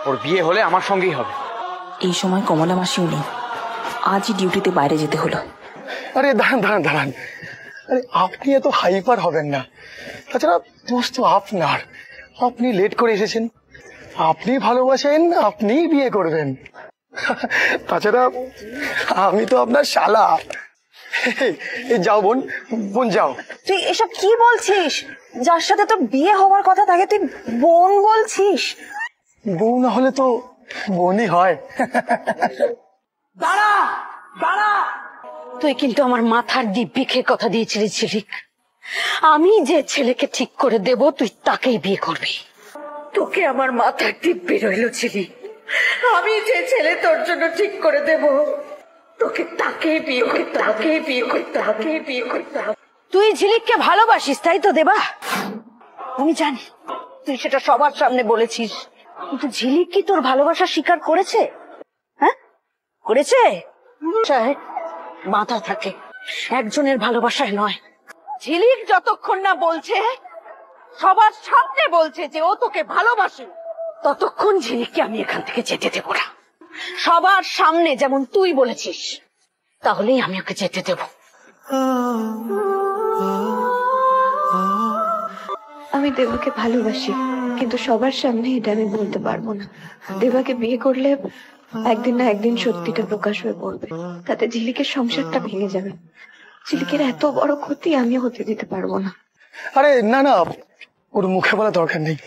ওর বিয়ে হলে আমার সঙ্গেই হবে। এই সময় কমলা মাসিও নেই, আজই ডিউটিতে বাইরে যেতে হলো। আরে দাঁড়ান দাঁড়ান দাঁড়ান, আরে আপনি এত হাইপার হবেন না। তাছাড়া দোষ তো আপনার, আপনি লেট করে এসেছেন, আপনি ভালোবাসেন, আপনি বিয়ে করবেন। তাছাড়া আমি তো আপনার শালা। এই যাও বোন, বোন যাও। তুই এসব কি বলছিস? যার সাথে তোর বিয়ে হওয়ার কথা তাকে তুই বোন বলছিস? বউ না হলে তো বোনই হয়। দাঁড়া দাঁড়া, তুই কিন্তু আমার মাথার দিব্যি খেয়ে কথা দিয়েছিলি ঝিলিক, আমি যে ছেলেকে ঠিক করে দেব তুই তাকেই বিয়ে করবি। তোকে আমার মাথার দিব্যি রইল ঝিলিক, আমি যে ছেলে তোর জন্য ঠিক করে দেব তোকে তাকেই বিয়ে করতে, তাকেই বিয়ে করতে, তাকেই বিয়ে করতে হবে। তুই ঝিলিককে ভালোবাসিস তাই তো দেবা? আমি জানি তুই সেটা সবার সামনে বলেছিস, কিন্তু ঝিলিক কি তোর ভালোবাসা স্বীকার করেছে? হ্যাঁ করেছে? মাথা থাকে একজনের ভালোবাসায় নয়। ঝিলিক যতক্ষণ না বলছে, সবার সামনে বলছে যে ও তোকে ভালোবাসে, ততক্ষণ ঝিলিককে আমি এখান থেকে যেতে দেব না। সবার সামনে যেমন তুই বলেছিস, তাহলেই আমি ওকে যেতে দেব। আমি দেবাকে ভালোবাসি, কিন্তু সবার সামনে এটা আমি বলতে পারবো না। দেবাকে বিয়ে করলে একদিন না একদিন সত্যিটা প্রকাশ হয়ে পড়বে, তাতে ঝিলিকের সংসারটা ভেঙে যাবে। ঝিলিকের এত বড় ক্ষতি আমি হতে দিতে পারবো না। আরে না না, ওর মুখে বলা দরকার নেই,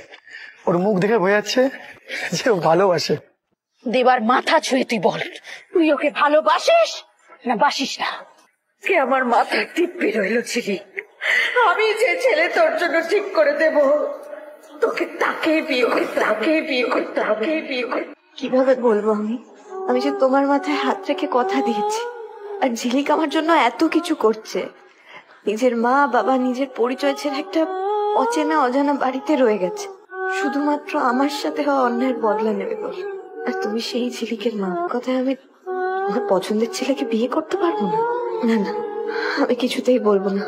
ওর মুখ দেখে বোঝা যাচ্ছে যে ও ভালোবাসে। দেবার মাথা ছুঁয়ে তুই বল, তুই ওকে ভালোবাসিস না বাসিস না? কে আমার মাথার দিব্যি রইল ছিলি, আমি যে ছেলে তোর জন্য ঠিক করে দেব তোকে তাকেই বিয়ে করতে, তাকেই বিয়ে করতে, তাকেই বিয়ে করতে। কিভাবে বলবো আমি যে তোমার মাথায় হাত রেখে কথা দিয়েছি, আর ঝিলিক আমার জন্য এত কিছু করছে। নিজের মা বাবা, নিজের পরিচয় ছেড়ে একটা অচেনা অজানা বাড়িতে রয়ে গেছে, শুধুমাত্র আমার সাথে হওয়া অন্যায়ের বদলা নেবে বলে। আর তুমি সেই ঝিলিকের মা, কথায় আমি আমার পছন্দের ছেলেকে বিয়ে করতে পারবো না? না না, আমি কিছুতেই বলবো না।